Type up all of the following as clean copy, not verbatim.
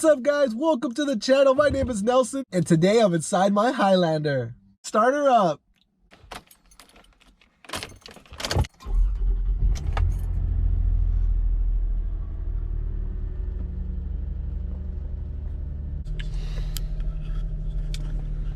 up, guys? Welcome to the channel. My name is Nelson, and today I'm inside my Highlander. Start her up.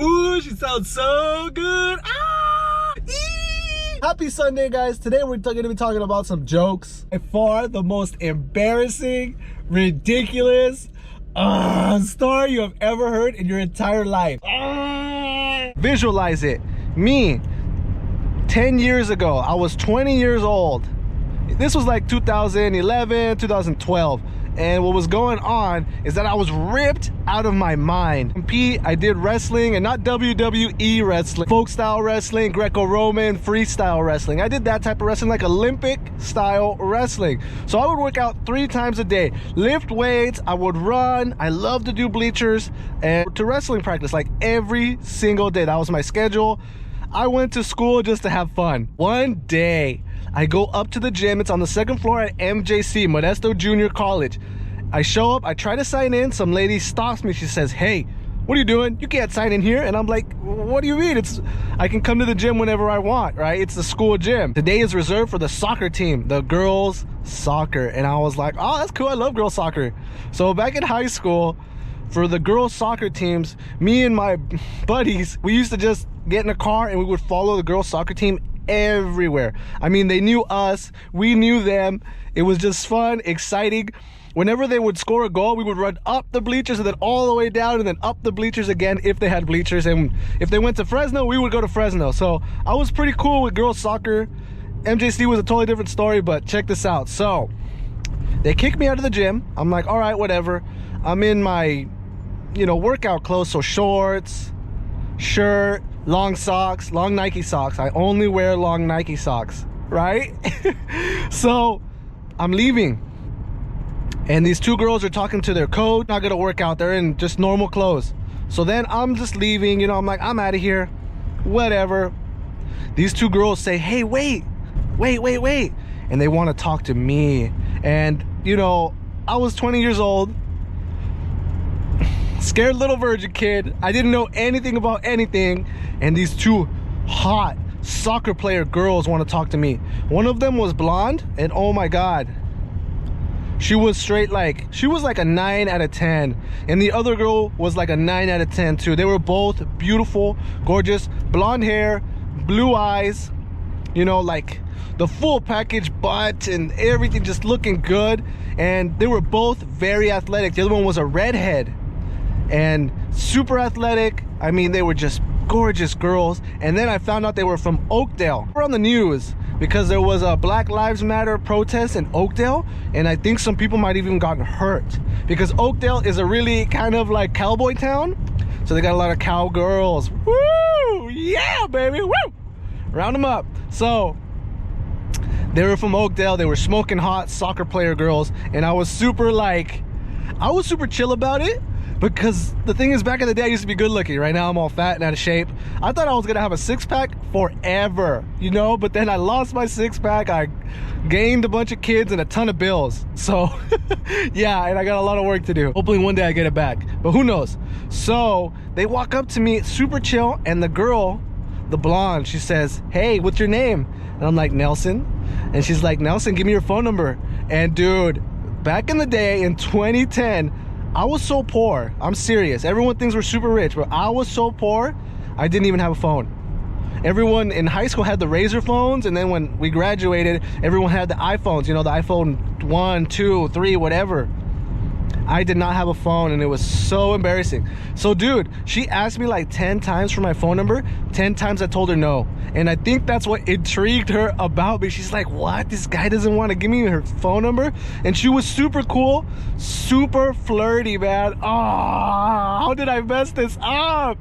Ooh, she sounds so good. Ah! Eee! Happy Sunday, guys. Today we're going to be talking about some jokes. By far the most embarrassing, ridiculous story you have ever heard in your entire life. Visualize it. Me, 10 years ago, I was 20 years old. This was like 2011, 2012. And what was going on is that I was ripped out of my mind. I did wrestling, and not WWE wrestling, folk style wrestling, Greco-Roman, freestyle wrestling. I did that type of wrestling, like Olympic style wrestling. So I would work out 3 times a day, lift weights, I would run, I love to do bleachers, and to wrestling practice like every single day. That was my schedule. I went to school just to have fun. One day, I go up to the gym. It's on the 2nd floor at MJC, Modesto Junior College. I show up, I try to sign in. Some lady stops me. She says, "Hey, what are you doing? You can't sign in here." And I'm like, "What do you mean? I can come to the gym whenever I want, right? It's the school gym. Today is reserved for the soccer team, the girls soccer." And I was like, "Oh, that's cool. I love girls soccer." So back in high school, for the girls soccer teams, me and my buddies, we used to just get in a car and we would follow the girls soccer team everywhere. I mean, they knew us, we knew them. It was just fun, exciting. Whenever they would score a goal, we would run up the bleachers and then all the way down and then up the bleachers again if they had bleachers. And if they went to Fresno, we would go to Fresno. So I was pretty cool with girls soccer. MJC was a totally different story, but check this out. So they kicked me out of the gym. I'm like, all right, whatever. I'm in my, workout clothes, so shorts, shirt, long socks, long Nike socks. I only wear long Nike socks, right? So I'm leaving, and these 2 girls are talking to their coach. Not gonna work out, they're in just normal clothes. So then I'm just leaving, I'm like, I'm out of here, whatever. These 2 girls say, "Hey, wait," and they want to talk to me. And I was 20 years old, scared little virgin kid. I didn't know anything about anything, and these 2 hot soccer player girls want to talk to me. One of them was blonde, and oh my god, she was straight, she was like a 9 out of 10, and the other girl was like a 9 out of 10 too. They were both beautiful, gorgeous, blonde hair, blue eyes, like the full package, butt and everything, just looking good. And they were both very athletic. The other one was a redhead and super athletic. I mean, they were just gorgeous girls. And then I found out they were from Oakdale. We're on the news because there was a Black Lives Matter protest in Oakdale, and I think some people might even gotten hurt because Oakdale is a really kind of like cowboy town, so they got a lot of cowgirls. Woo! Yeah, baby! Woo! Round them up. So they were from Oakdale. They were smoking hot soccer player girls, and I was super chill about it. Because the thing is, back in the day I used to be good looking. Right now I'm all fat and out of shape. I thought I was gonna have a 6-pack forever, but then I lost my 6-pack. I gained a bunch of kids and a ton of bills. So yeah, and I got a lot of work to do. Hopefully one day I get it back, but who knows. So they walk up to me super chill, and the girl, the blonde, she says, "Hey, what's your name?" And I'm like, "Nelson." And she's like, "Nelson, give me your phone number." And dude, back in the day in 2010, I was so poor. I'm serious. Everyone thinks we're super rich, but I was so poor, I didn't even have a phone. Everyone in high school had the Razor phones, and then when we graduated, everyone had the iPhones, the iPhone 1, 2, 3, whatever. I did not have a phone, and it was so embarrassing. So dude, she asked me like 10 times for my phone number. 10 times I told her no. And I think that's what intrigued her about me. She's like, "What? This guy doesn't want to give me her phone number?" And she was super cool, super flirty, man. Oh, how did I mess this up?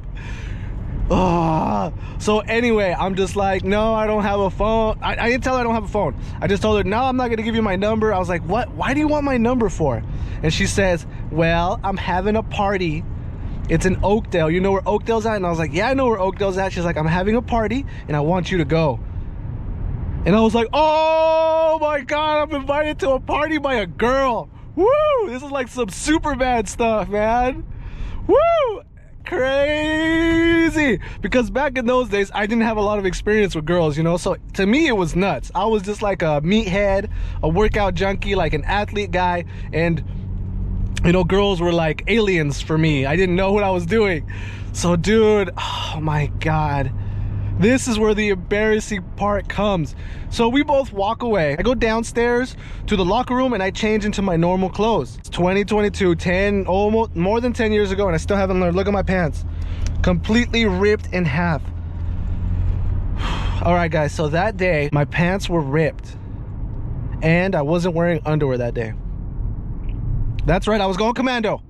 So anyway, I'm just like, "No, I don't have a phone." I didn't tell her I don't have a phone. I just told her, "No, I'm not gonna give you my number." I was like, "What? Why do you want my number for?" And she says, "Well, I'm having a party. It's in Oakdale. You know where Oakdale's at?" And I was like, "Yeah, I know where Oakdale's at." She's like, "I'm having a party and I want you to go." And I was like, "Oh my god, I'm invited to a party by a girl. Woo! This is like some Superman stuff, man. Woo! Crazy! Because back in those days, I didn't have a lot of experience with girls, you know? So to me, it was nuts. I was just like a meathead, a workout junkie, like an athlete guy. And, you know, girls were like aliens for me. I didn't know what I was doing. So, dude, oh my God. This is where the embarrassing part comes. So we both walk away. I go downstairs to the locker room and I change into my normal clothes. It's 2022, almost more than 10 years ago, and I still haven't learned. Look at my pants. Completely ripped in half. All right, guys, so that day, my pants were ripped. And I wasn't wearing underwear that day. That's right, I was going commando.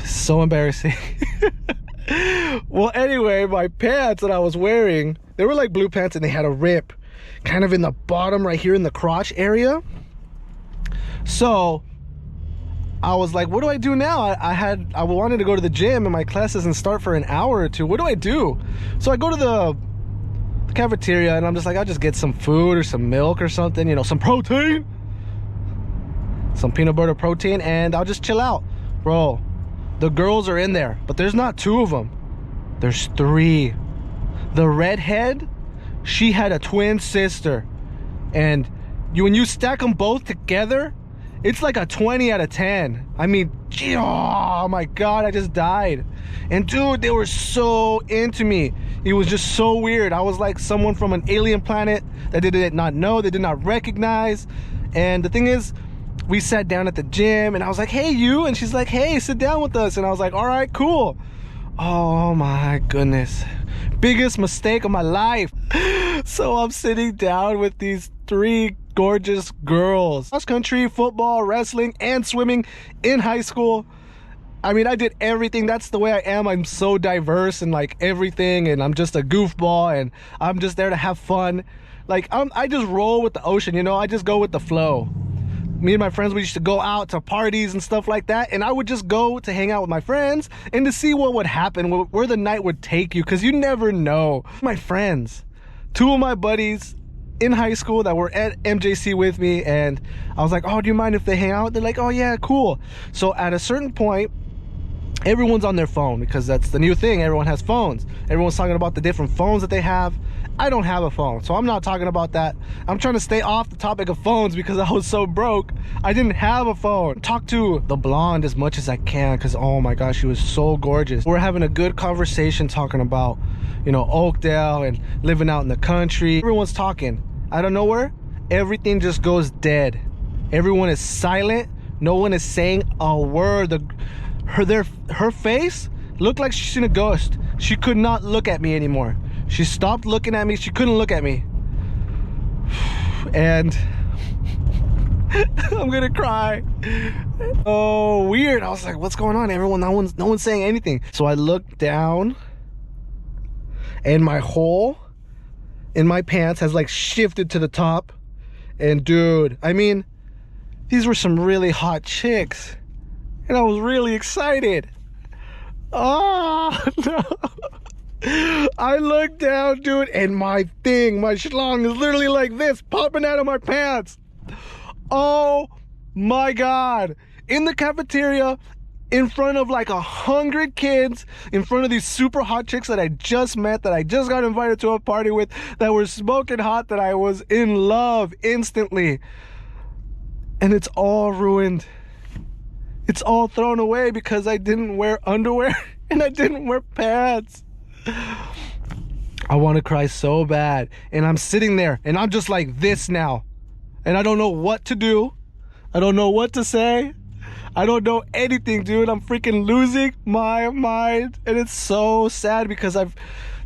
So embarrassing. Well, anyway, my pants that I was wearing, they were like blue pants and they had a rip kind of in the bottom right here in the crotch area. So I was like, what do I do now? I wanted to go to the gym and my class doesn't start for an hour or two. What do I do? So I go to the cafeteria and I'm just like, I'll just get some food or some milk or something, you know, some protein, some peanut butter protein, and I'll just chill out. Bro, the girls are in there, but there's not 2 of them. There's 3. The redhead, she had a twin sister. And when you stack them both together, it's like a 20 out of 10. I mean, oh my God, I just died. And dude, they were so into me. It was just so weird. I was like someone from an alien planet that they did not know, they did not recognize. And the thing is, we sat down at the gym and I was like, hey, you. And she's like, hey, sit down with us. And I was like, all right, cool. Oh my goodness. Biggest mistake of my life. So I'm sitting down with these 3 gorgeous girls. Cross country, football, wrestling, and swimming in high school. I mean, I did everything. That's the way I am. I'm so diverse in like everything. And I'm just a goofball and I'm just there to have fun. Like, I just roll with the ocean, you know? I just go with the flow. Me and my friends, we used to go out to parties and stuff like that, and I would just go to hang out with my friends and to see what would happen, where the night would take you, because you never know. My friends, 2 of my buddies in high school that were at MJC with me, and I was like, oh, do you mind if they hang out? They're like, oh yeah, cool. So at a certain point, everyone's on their phone, because that's the new thing. Everyone has phones. Everyone's talking about the different phones that they have. I don't have a phone, so I'm not talking about that. I'm trying to stay off the topic of phones because I was so broke. I didn't have a phone. Talk to the blonde as much as I can because, oh my gosh, she was so gorgeous. We're having a good conversation talking about, you know, Oakdale and living out in the country. Everyone's talking. Out of nowhere, everything just goes dead. Everyone is silent. No one is saying a word. Her face looked like she's seen a ghost. She could not look at me anymore. She stopped looking at me. She couldn't look at me. And I'm gonna cry. Oh, weird. I was like, what's going on? No one's saying anything. So I looked down and my hole in my pants has like shifted to the top. And dude, I mean, these were some really hot chicks. And I was really excited. Oh, no. I look down, dude, and my schlong is literally like this, popping out of my pants. Oh my God. In the cafeteria, in front of like 100 kids, in front of these super hot chicks that I just met, that I just got invited to a party with, that were smoking hot, that I was in love instantly. And it's all ruined. It's all thrown away because I didn't wear underwear and I didn't wear pants. I want to cry so bad, and I'm sitting there and I'm just like this now, and I don't know what to do. I don't know what to say. I don't know anything, dude. I'm freaking losing my mind, and it's so sad because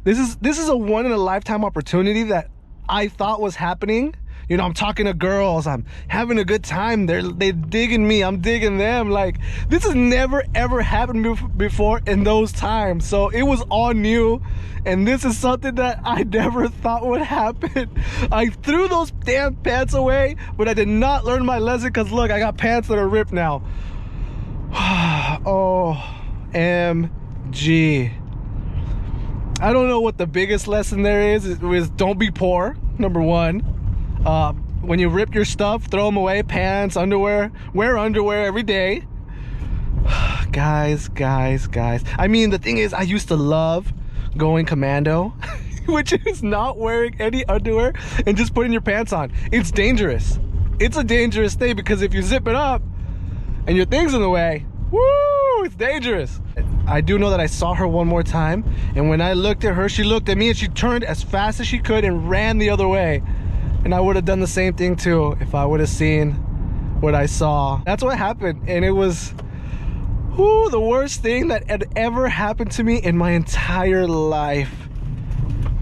this is a one in a lifetime opportunity that I thought was happening. You know, I'm talking to girls, I'm having a good time, they're digging me, I'm digging them. Like, this has never ever happened before in those times. So it was all new, and this is something that I never thought would happen. I threw those damn pants away, but I did not learn my lesson, because look, I got pants that are ripped now. OMG. I don't know what the biggest lesson there is. It was don't be poor, number one. when you rip your stuff, throw them away, pants, underwear, wear underwear every day. Guys. I mean, the thing is, I used to love going commando, which is not wearing any underwear and just putting your pants on. It's dangerous. It's a dangerous thing because if you zip it up and your thing's in the way, woo, it's dangerous. I do know that I saw her one more time, and when I looked at her, she looked at me and she turned as fast as she could and ran the other way. And I would have done the same thing too if I would have seen what I saw. That's what happened, and it was the worst thing that had ever happened to me in my entire life.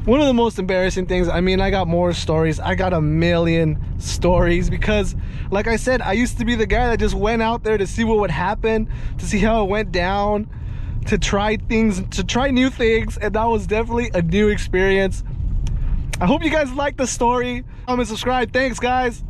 One of the most embarrassing things. I mean, I got more stories. I got a million stories because, like I said, I used to be the guy that just went out there to see what would happen, to see how it went down, to try new things, and that was definitely a new experience. I hope you guys liked the story. Comment, subscribe. Thanks, guys.